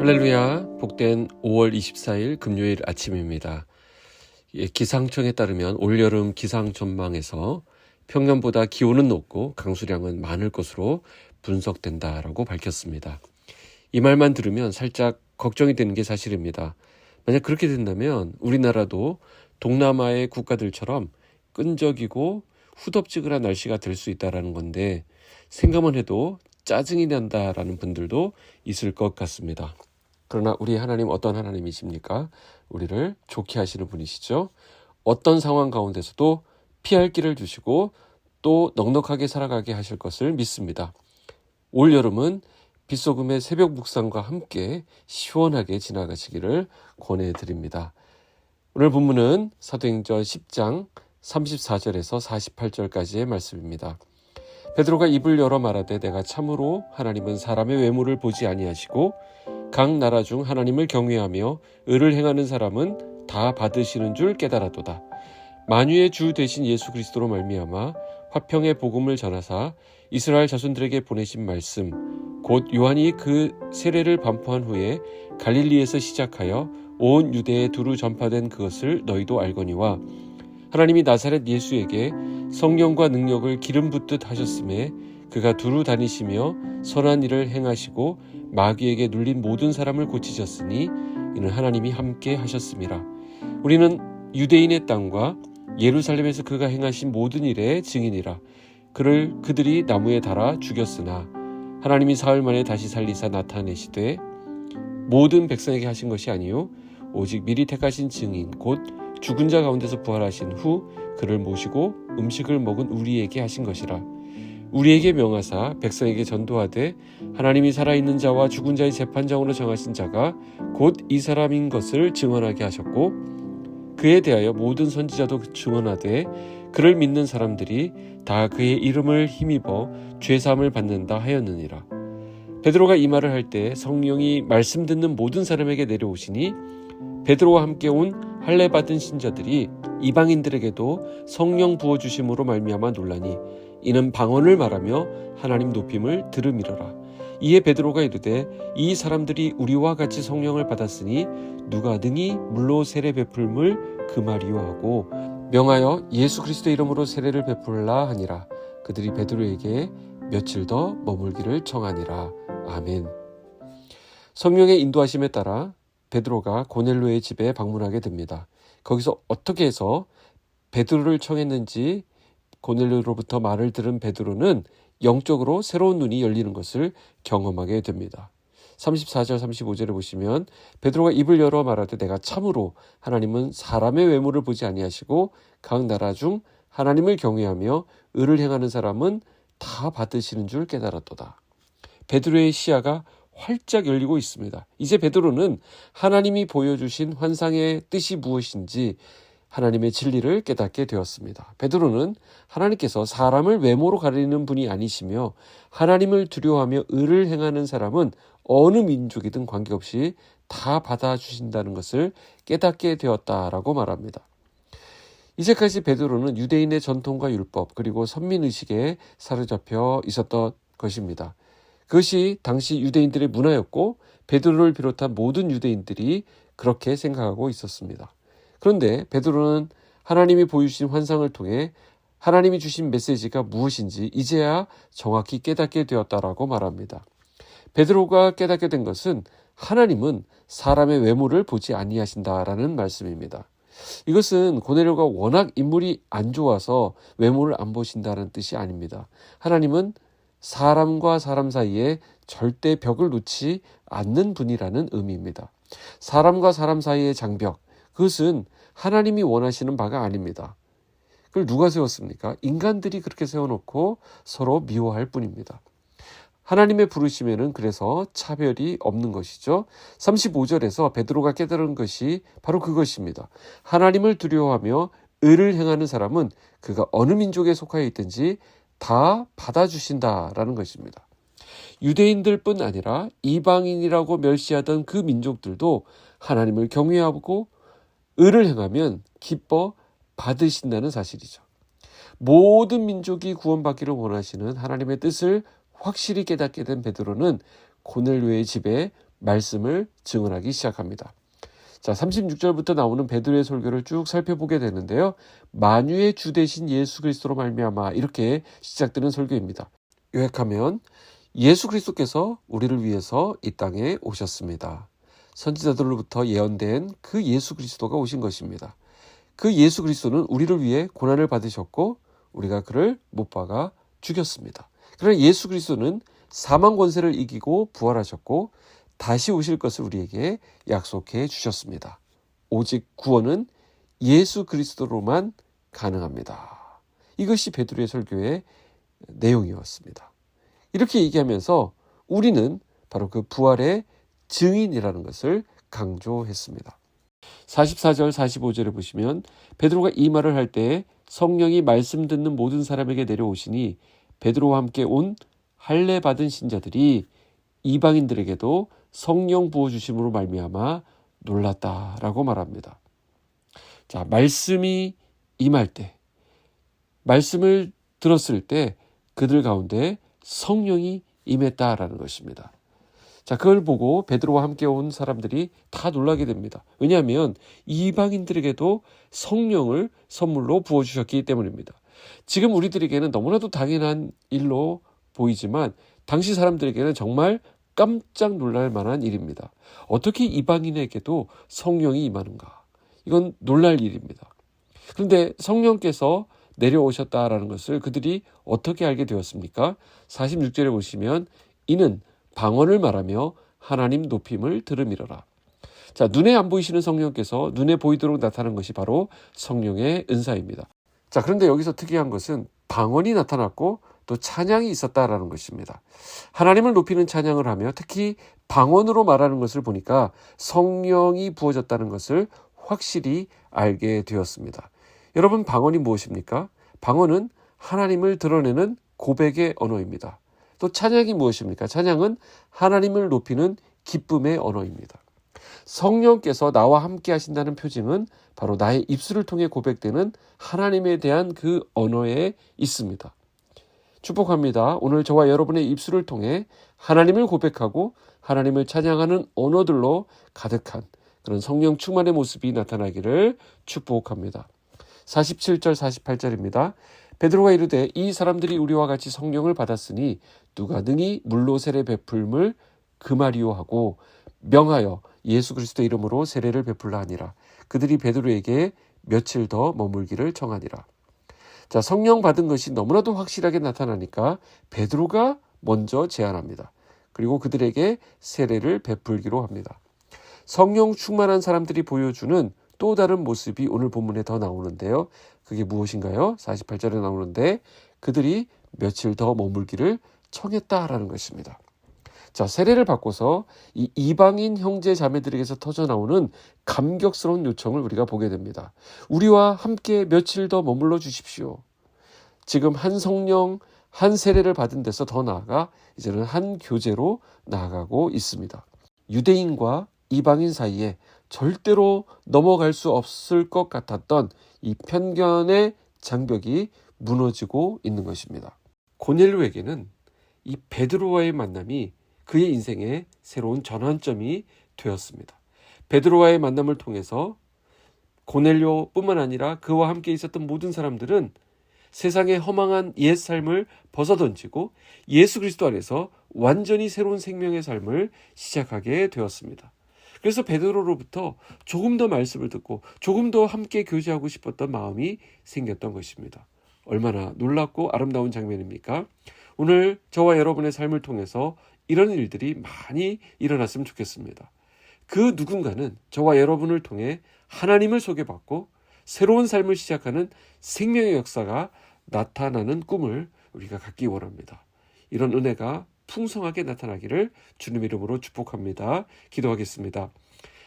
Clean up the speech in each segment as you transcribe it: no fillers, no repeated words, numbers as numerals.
할렐루야, 복된 5월 24일 금요일 아침입니다. 기상청에 따르면 올여름 기상 전망에서 평년보다 기온은 높고 강수량은 많을 것으로 분석된다라고 밝혔습니다. 이 말만 들으면 살짝 걱정이 되는 게 사실입니다. 만약 그렇게 된다면 우리나라도 동남아의 국가들처럼 끈적이고 후덥지근한 날씨가 될 수 있다는 건데, 생각만 해도 짜증이 난다라는 분들도 있을 것 같습니다. 그러나 우리 하나님 어떤 하나님이십니까? 우리를 좋게 하시는 분이시죠. 어떤 상황 가운데서도 피할 길을 주시고 또 넉넉하게 살아가게 하실 것을 믿습니다. 올여름은 빗소금의 새벽 묵상과 함께 시원하게 지나가시기를 권해드립니다. 오늘 본문은 사도행전 10장 34절에서 48절까지의 말씀입니다. 베드로가 입을 열어 말하되 내가 참으로 하나님은 사람의 외모를 보지 아니하시고 각 나라 중 하나님을 경외하며 의를 행하는 사람은 다 받으시는 줄 깨달았도다. 만유의 주 되신 예수 그리스도로 말미암아 화평의 복음을 전하사 이스라엘 자손들에게 보내신 말씀 곧 요한이 그 세례를 반포한 후에 갈릴리에서 시작하여 온 유대에 두루 전파된 그것을 너희도 알거니와 하나님이 나사렛 예수에게 성령과 능력을 기름 붓듯 하셨음에 그가 두루 다니시며 선한 일을 행하시고 마귀에게 눌린 모든 사람을 고치셨으니 이는 하나님이 함께 하셨음이라. 우리는 유대인의 땅과 예루살렘에서 그가 행하신 모든 일의 증인이라. 그들이 나무에 달아 죽였으나 하나님이 사흘 만에 다시 살리사 나타내시되 모든 백성에게 하신 것이 아니요 오직 미리 택하신 증인 곧 죽은 자 가운데서 부활하신 후 그를 모시고 음식을 먹은 우리에게 하신 것이라. 우리에게 명하사 백성에게 전도하되 하나님이 살아있는 자와 죽은 자의 재판장으로 정하신 자가 곧 이 사람인 것을 증언하게 하셨고 그에 대하여 모든 선지자도 증언하되 그를 믿는 사람들이 다 그의 이름을 힘입어 죄사함을 받는다 하였느니라. 베드로가 이 말을 할 때 성령이 말씀 듣는 모든 사람에게 내려오시니 베드로와 함께 온 할례 받은 신자들이 이방인들에게도 성령 부어주심으로 말미암아 놀라니 이는 방언을 말하며 하나님 높임을 들음이러라. 이에 베드로가 이르되 이 사람들이 우리와 같이 성령을 받았으니 누가 능히 물로 세례 베풀물 그 말이요 하고 명하여 예수 그리스도 이름으로 세례를 베풀라 하니라. 그들이 베드로에게 며칠 더 머물기를 청하니라. 아멘. 성령의 인도하심에 따라 베드로가 고넬료의 집에 방문하게 됩니다. 거기서 어떻게 해서 베드로를 청했는지 고넬료로부터 말을 들은 베드로는 영적으로 새로운 눈이 열리는 것을 경험하게 됩니다. 34절 35절에 보시면 베드로가 입을 열어 말하되 내가 참으로 하나님은 사람의 외모를 보지 아니하시고 각 나라 중 하나님을 경외하며 의를 행하는 사람은 다 받으시는 줄 깨달았도다. 베드로의 시야가 활짝 열리고 있습니다. 이제 베드로는 하나님이 보여주신 환상의 뜻이 무엇인지 하나님의 진리를 깨닫게 되었습니다. 베드로는 하나님께서 사람을 외모로 가리는 분이 아니시며 하나님을 두려워하며 의를 행하는 사람은 어느 민족이든 관계없이 다 받아주신다는 것을 깨닫게 되었다라고 말합니다. 이제까지 베드로는 유대인의 전통과 율법 그리고 선민의식에 사로잡혀 있었던 것입니다. 그것이 당시 유대인들의 문화였고 베드로를 비롯한 모든 유대인들이 그렇게 생각하고 있었습니다. 그런데 베드로는 하나님이 보여주신 환상을 통해 하나님이 주신 메시지가 무엇인지 이제야 정확히 깨닫게 되었다라고 말합니다. 베드로가 깨닫게 된 것은 하나님은 사람의 외모를 보지 아니하신다라는 말씀입니다. 이것은 고넬료가 워낙 인물이 안 좋아서 외모를 안 보신다는 뜻이 아닙니다. 하나님은 사람과 사람 사이에 절대 벽을 놓지 않는 분이라는 의미입니다. 사람과 사람 사이의 장벽, 그것은 하나님이 원하시는 바가 아닙니다. 그걸 누가 세웠습니까? 인간들이 그렇게 세워놓고 서로 미워할 뿐입니다. 하나님의 부르심에는 그래서 차별이 없는 것이죠. 35절에서 베드로가 깨달은 것이 바로 그것입니다. 하나님을 두려워하며 의를 행하는 사람은 그가 어느 민족에 속하여 있든지 다 받아주신다라는 것입니다. 유대인들뿐 아니라 이방인이라고 멸시하던 그 민족들도 하나님을 경외하고 의를 행하면 기뻐 받으신다는 사실이죠. 모든 민족이 구원받기를 원하시는 하나님의 뜻을 확실히 깨닫게 된 베드로는 고넬료의 집에 말씀을 증언하기 시작합니다. 자, 36절부터 나오는 베드로의 설교를 쭉 살펴보게 되는데요. 만유의 주 되신 예수 그리스도로 말미암아 이렇게 시작되는 설교입니다. 요약하면 예수 그리스도께서 우리를 위해서 이 땅에 오셨습니다. 선지자들로부터 예언된 그 예수 그리스도가 오신 것입니다. 그 예수 그리스도는 우리를 위해 고난을 받으셨고 우리가 그를 못 박아 죽였습니다. 그러나 예수 그리스도는 사망 권세를 이기고 부활하셨고 다시 오실 것을 우리에게 약속해 주셨습니다. 오직 구원은 예수 그리스도로만 가능합니다. 이것이 베드로의 설교의 내용이었습니다. 이렇게 얘기하면서 우리는 바로 그 부활의 증인이라는 것을 강조했습니다. 44절 45절에 보시면 베드로가 이 말을 할 때 성령이 말씀 듣는 모든 사람에게 내려오시니 베드로와 함께 온 할례 받은 신자들이 이방인들에게도 성령 부어주심으로 말미암아 놀랐다라고 말합니다. 자, 말씀이 임할 때, 말씀을 들었을 때 그들 가운데 성령이 임했다라는 것입니다. 자, 그걸 보고 베드로와 함께 온 사람들이 다 놀라게 됩니다. 왜냐하면 이방인들에게도 성령을 선물로 부어주셨기 때문입니다. 지금 우리들에게는 너무나도 당연한 일로 보이지만 당시 사람들에게는 정말 깜짝 놀랄 만한 일입니다. 어떻게 이방인에게도 성령이 임하는가? 이건 놀랄 일입니다. 그런데 성령께서 내려오셨다라는 것을 그들이 어떻게 알게 되었습니까? 46절에 보시면 이는 방언을 말하며 하나님 높임을 들음이로라. 자, 눈에 안 보이시는 성령께서 눈에 보이도록 나타난 것이 바로 성령의 은사입니다. 자, 그런데 여기서 특이한 것은 방언이 나타났고 또 찬양이 있었다라는 것입니다. 하나님을 높이는 찬양을 하며 특히 방언으로 말하는 것을 보니까 성령이 부어졌다는 것을 확실히 알게 되었습니다. 여러분, 방언이 무엇입니까? 방언은 하나님을 드러내는 고백의 언어입니다. 또 찬양이 무엇입니까? 찬양은 하나님을 높이는 기쁨의 언어입니다. 성령께서 나와 함께 하신다는 표징은 바로 나의 입술을 통해 고백되는 하나님에 대한 그 언어에 있습니다. 축복합니다. 오늘 저와 여러분의 입술을 통해 하나님을 고백하고 하나님을 찬양하는 언어들로 가득한 그런 성령 충만의 모습이 나타나기를 축복합니다. 47절 48절입니다. 베드로가 이르되 이 사람들이 우리와 같이 성령을 받았으니 누가 능히 물로 세례 베풀물 금하리요 하고 명하여 예수 그리스도 이름으로 세례를 베풀라 하니라. 그들이 베드로에게 며칠 더 머물기를 청하니라. 자, 성령 받은 것이 너무나도 확실하게 나타나니까 베드로가 먼저 제안합니다. 그리고 그들에게 세례를 베풀기로 합니다. 성령 충만한 사람들이 보여주는 또 다른 모습이 오늘 본문에 더 나오는데요. 그게 무엇인가요? 48절에 나오는데 그들이 며칠 더 머물기를 청했다라는 것입니다. 자, 세례를 받고서 이 이방인 형제 자매들에게서 터져나오는 감격스러운 요청을 우리가 보게 됩니다. 우리와 함께 며칠 더 머물러 주십시오. 지금 한 성령, 한 세례를 받은 데서 더 나아가 이제는 한 교제로 나아가고 있습니다. 유대인과 이방인 사이에 절대로 넘어갈 수 없을 것 같았던 이 편견의 장벽이 무너지고 있는 것입니다. 고넬료에게는 이 베드로와의 만남이 그의 인생의 새로운 전환점이 되었습니다. 베드로와의 만남을 통해서 고넬료뿐만 아니라 그와 함께 있었던 모든 사람들은 세상의 허망한 옛 삶을 벗어던지고 예수 그리스도 안에서 완전히 새로운 생명의 삶을 시작하게 되었습니다. 그래서 베드로로부터 조금 더 말씀을 듣고 조금 더 함께 교제하고 싶었던 마음이 생겼던 것입니다. 얼마나 놀랍고 아름다운 장면입니까? 오늘 저와 여러분의 삶을 통해서 이런 일들이 많이 일어났으면 좋겠습니다. 그 누군가는 저와 여러분을 통해 하나님을 소개받고 새로운 삶을 시작하는 생명의 역사가 나타나는 꿈을 우리가 갖기 원합니다. 이런 은혜가 풍성하게 나타나기를 주님 이름으로 축복합니다. 기도하겠습니다.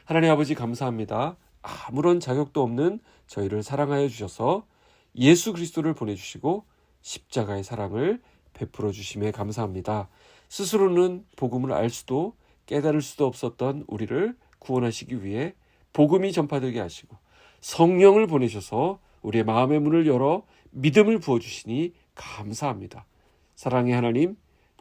하나님 아버지 감사합니다. 아무런 자격도 없는 저희를 사랑하여 주셔서 예수 그리스도를 보내주시고 십자가의 사랑을 베풀어 주심에 감사합니다. 스스로는 복음을 알 수도 깨달을 수도 없었던 우리를 구원하시기 위해 복음이 전파되게 하시고 성령을 보내셔서 우리의 마음의 문을 열어 믿음을 부어주시니 감사합니다. 사랑의 하나님,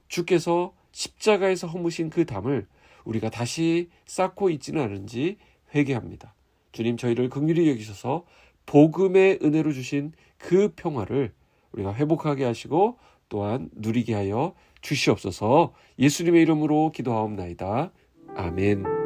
주께서 십자가에서 허무신 그 담을 우리가 다시 쌓고 있지는 않은지 회개합니다. 주님, 저희를 긍휼히 여기셔서 복음의 은혜로 주신 그 평화를 우리가 회복하게 하시고 또한 누리게 하여 주시옵소서. 예수님의 이름으로 기도하옵나이다. 아멘.